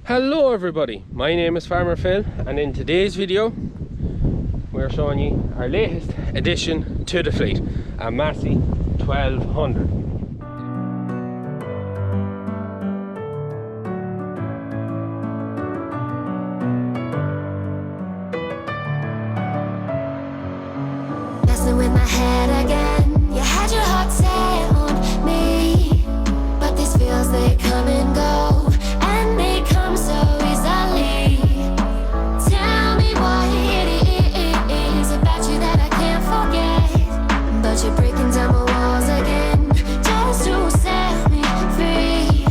Hello everybody, my name is Farmer Phil, and in today's video we're showing you our latest addition to the fleet, a Massey 1200. Messing with my head again, you had your heart set on me, but these feels, they come and go, and they come so easily. Tell me what it is about you that I can't forget, but you're breaking down my walls again, just to set me free.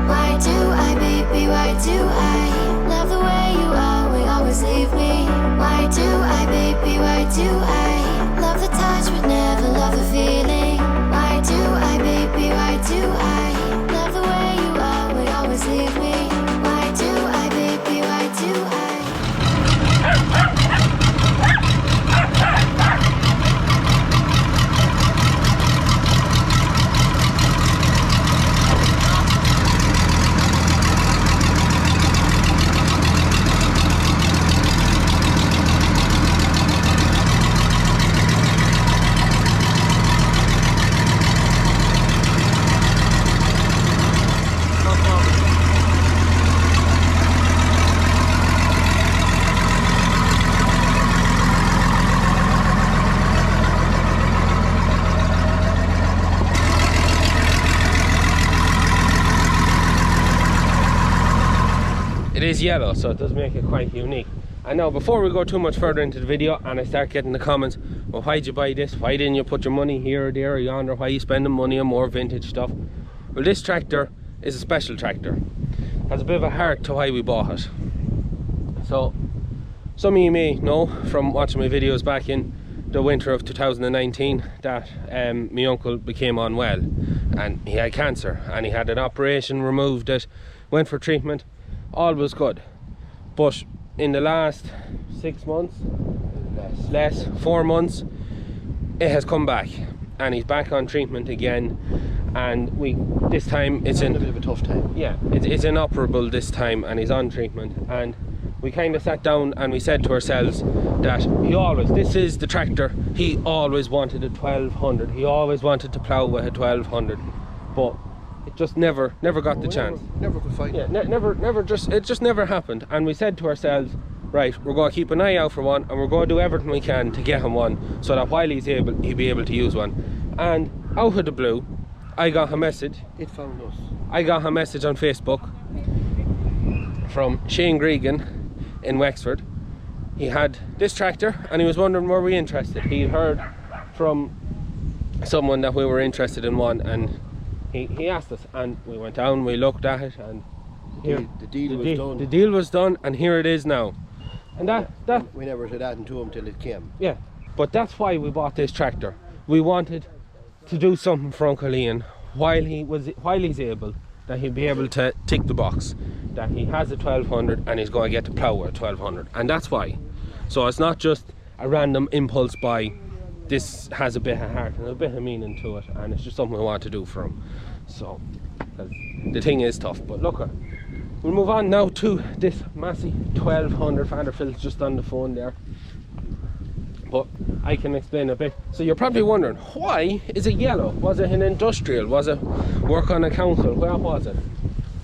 Why do I, baby, why do I love the way you always leave me? Why do I, baby, why do I love the touch but never love the feeling? Why do I, baby, why do I love the way you always leave me? Why do I, baby, why do I? It is yellow, so it does make it quite unique. And now, before we go too much further into the video and I start getting the comments, well, why'd you buy this? Why didn't you put your money here or there or yonder? Why are you spending money on more vintage stuff? Well, this tractor is a special tractor. Has a bit of a heart to why we bought it. So, some of you may know from watching my videos back in the winter of 2019 that my uncle became unwell and he had cancer, and he had an operation, removed it, went for treatment. All was good, but in the last 6 months, less 4 months, it has come back, and he's back on treatment again. And this time it's in a bit of a tough time. Yeah, it's inoperable this time, and he's on treatment. And we kind of sat down and we said to ourselves that this is the tractor he always wanted, a 1200. He always wanted to plough with a 1200, but it just never got the chance. Never could find it. Yeah, it just never happened. And we said to ourselves, right, we're going to keep an eye out for one, and we're going to do everything we can to get him one, so that while he'll be able to use one. And out of the blue, I got a message. It found us. I got a message on Facebook from Shane Gregan in Wexford. He had this tractor and he was wondering, were we interested? He heard from someone that we were interested in one, and he asked us, and we went down, we looked at it, and the deal was done. The deal was done, and here it is now. And that we never said that to him till it came. Yeah, but that's why we bought this tractor. We wanted to do something for Uncle Ian while he's able, that he'll be able to tick the box that he has a 1200 and he's going to get to plough with a 1200, and that's why. So it's not just a random impulse buy. This has a bit of heart and a bit of meaning to it, and it's just something we want to do for him. So the thing is tough, but look, we'll move on now to this Massey 1200. Father Phil's just on the phone there, but I can explain a bit. So you're probably wondering, why is it yellow? Was it an industrial? Was it work on a council? Where was it?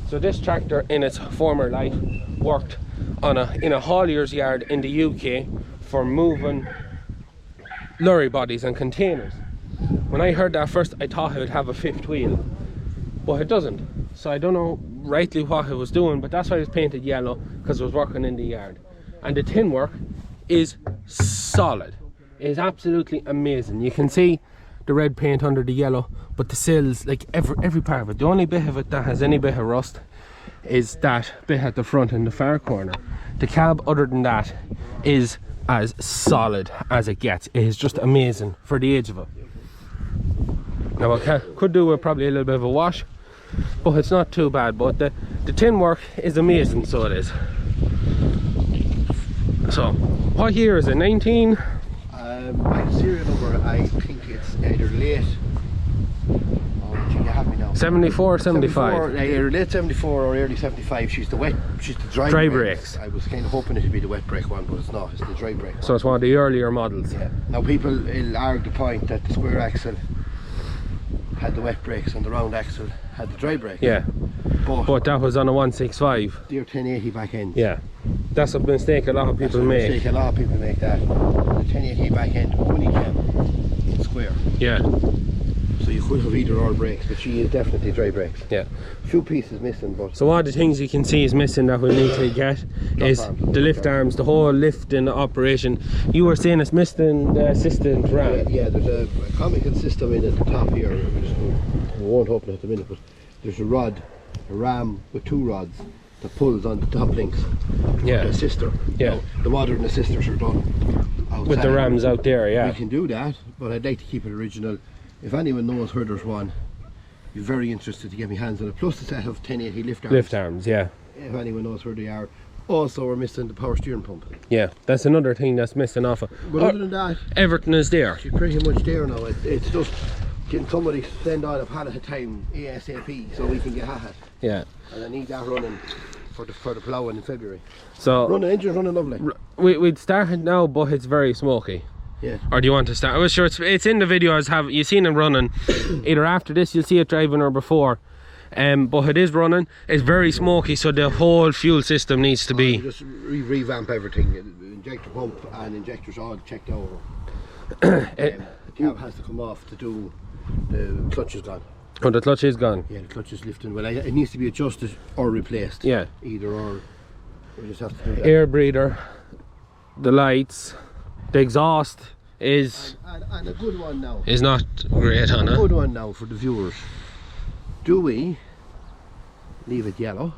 So this tractor in its former life worked in a haulier's yard in the UK for moving lorry bodies and containers. When I heard that first, I thought it would have a fifth wheel, but it doesn't. So I don't know rightly what it was doing, but that's why it was painted yellow, because it was working in the yard. And the tin work is solid. It is absolutely amazing. You can see the red paint under the yellow, but the sills, like every part of it, the only bit of it that has any bit of rust is that bit at the front in the far corner. The cab, other than that, is as solid as it gets. It is just amazing for the age of it. Now I could do with probably a little bit of a wash, but it's not too bad. But the tin work is amazing, so it is. So what year is it? 19? My serial number, I think it's either late or you have me now. 74, 75. Either late 74 or early 75. She's the dry brakes. I was kind of hoping it would be the wet brake one, but it's not. It's the dry brake one. So it's one of the earlier models. Yeah. Now people will argue the point that the square axle had the wet brakes and the round axle had the dry brake. Yeah. But that was on a 165. They're 1080 back end. Yeah. That's a mistake a lot of people make. Mistake a lot of people make that. The 1080 back end only cam square. Yeah. So you could have either or brakes, but she is definitely dry brakes. Yeah. A few pieces missing, but so one of the things you can see is missing that we need to get is the lift arms, the whole lifting operation. You were saying it's missing the assistant ram. Yeah, there's a comical system in at the top here. We won't open it at the minute, but there's a ram with 2 rods that pulls on the top links. Yeah. The assister. Yeah. Now, the modern assisters are done outside. With the rams out there, yeah. You can do that, but I'd like to keep it original. If anyone knows where there's one, be very interested to get my hands on it. Plus a set of 1080 lift arms. Lift arms, yeah. If anyone knows where they are. Also, we're missing the power steering pump. Yeah, that's another thing that's missing off of. But other than that, everything is there. she's pretty much there now. It's just getting somebody to send on a pallet at a time ASAP so we can get at it. Yeah. And I need that running for the ploughing in February. So Engine's running lovely. We'd start it now, but it's very smoky. Yeah. Or do you want to start? I was sure it's in the videos. Have you seen it running? Either after this you'll see it driving or before. But it is running. It's very smoky, so the whole fuel system needs to be Just revamp everything. Injector pump and injectors all checked over. The cab has to come off to do the clutch is gone. Oh, the clutch is gone. Yeah, the clutch is lifting. Well, it needs to be adjusted or replaced. Yeah. Either or. We just have to do that. Air breather, the lights, the exhaust is And a good one now. is not great on A it. good one now for the viewers. Do we leave it yellow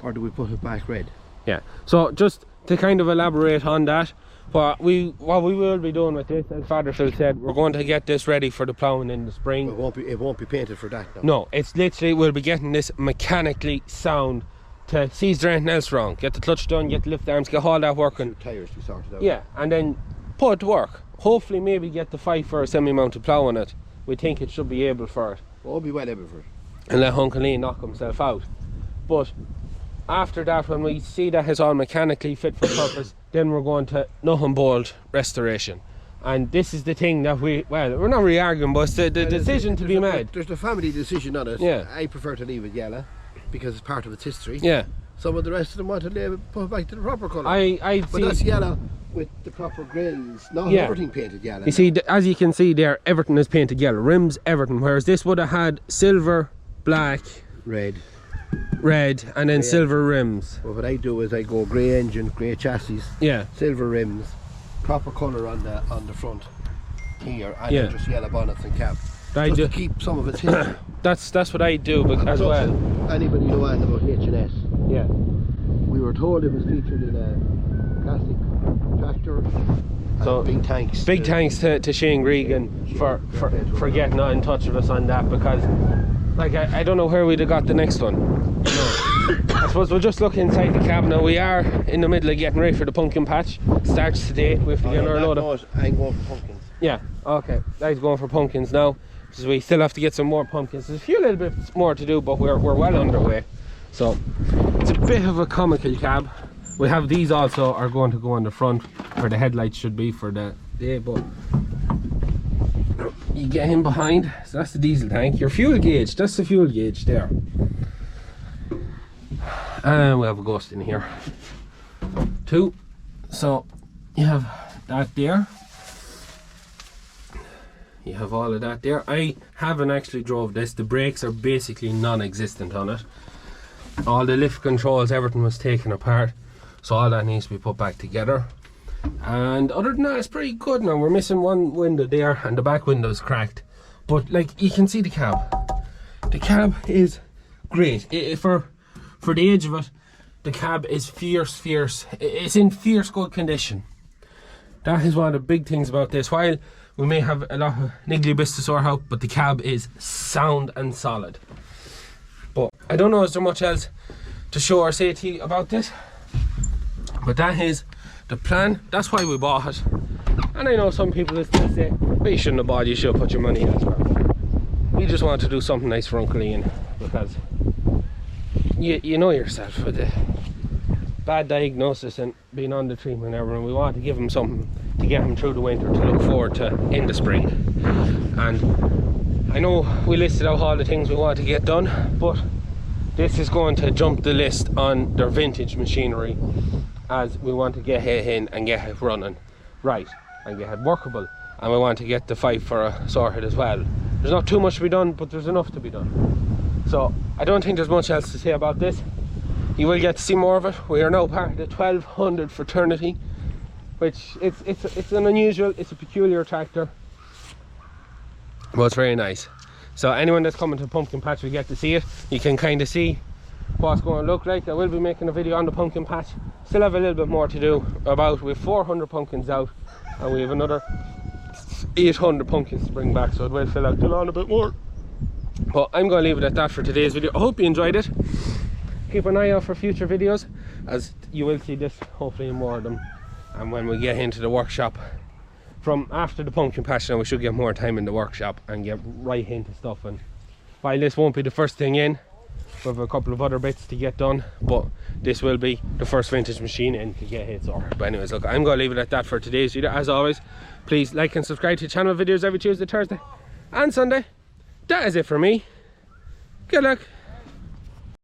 or do we put it back red? Yeah. So just to kind of elaborate on that, what we will be doing with this, as Father Phil said, we're going to get this ready for the ploughing in the spring. It won't be painted for that now. No, it's literally, we'll be getting this mechanically sound to see is there anything else wrong. Get the clutch done, get the lift arms, get all that working. Tyres to be sorted out. Yeah, and then put it to work. Hopefully maybe get the 5 for a semi-mounted plough on it. We think it should be able for it. We'll be well able for it. And let Uncle Ian knock himself out. But after that, when we see that it's all mechanically fit for purpose, then we're going to nut and bolt restoration. And this is the thing that we're not really arguing, but it's the decision to be made. There's a family decision on it. Yeah. I prefer to leave it yellow because it's part of its history. Yeah. Some of the rest of them want to leave it, put it back to the proper colour. see, but that's yellow with the proper grills. Not everything painted yellow. You see, as you can see there, everything is painted yellow. Rims, everything. Whereas this would have had silver, black, red, and then silver rims. Well, what I do is I go grey engine, grey chassis, Yeah. silver rims, proper colour on the front here, and then just yellow bonnets and cab. Just to keep some of its history. That's what I do as well. Anybody know anything about H&S? Yeah. We were told it was featured in a classic tractor. So big thanks. Big thanks to Shane Gregan for getting in touch with us on that, because like I don't know where we'd have got the next one. You know. I suppose we'll just look inside the cab now. We are in the middle of getting ready for the pumpkin patch. Starts today. We have to get our load of. I'm going for pumpkins. Yeah. Okay. Dad's going for pumpkins now. So we still have to get some more pumpkins. There's a few little bits more to do, but we're well underway. So it's a bit of a comical cab. We have these also are going to go on the front where the headlights should be for the day, but you get in behind. So that's the diesel tank. Your fuel gauge, that's the fuel gauge there. And we have a ghost in here too. So you have that there. You have all of that there. I haven't actually drove this. The brakes are basically non-existent on it. All the lift controls, everything was taken apart, so all that needs to be put back together. And other than that, it's pretty good now. We're missing one window there and the back window is cracked, but like you can see the cab is great. For the age of it, the cab is fierce. It's in fierce good condition. That is one of the big things about this. While we may have a lot of niggly bits to sort out, but the cab is sound and solid. But I don't know, is there much else to show or say to you about this? But that is the plan. That's why we bought it. And I know some people will still say, well, you shouldn't have bought it, you should have put your money elsewhere. we just want to do something nice for Uncle Ian, because you know yourself, with the bad diagnosis and being on the treatment and everything, we want to give him something to get him through the winter, to look forward to in the spring. And I know we listed out all the things we want to get done, but this is going to jump the list on their vintage machinery, as we want to get it in and get it running right and get it workable, and we want to get the 5 for sorted as well. There's not too much to be done, but there's enough to be done. So I don't think there's much else to say about this. You will get to see more of it. We are now part of the 1200 fraternity, which it's an unusual, it's a peculiar tractor, but it's very nice. So anyone that's coming to Pumpkin Patch will get to see it. You can kind of see what it's going to look like. I will be making a video on the Pumpkin Patch. Still have a little bit more to do about. We have 400 pumpkins out, and we have another 800 pumpkins to bring back, so it will fill out the lawn a bit more. But I'm going to leave it at that for today's video. I hope you enjoyed it. Keep an eye out for future videos, as you will see this hopefully in more of them. And when we get into the workshop from after the Pumpkin Patch, now we should get more time in the workshop and get right into stuff. And while this won't be the first thing in, we have a couple of other bits to get done, but this will be the first vintage machine in to get hit sorted. But anyways, look, I'm going to leave it at that for today's video. As always, please like and subscribe to the channel. Videos every Tuesday, Thursday and Sunday. That is it for me. Good luck.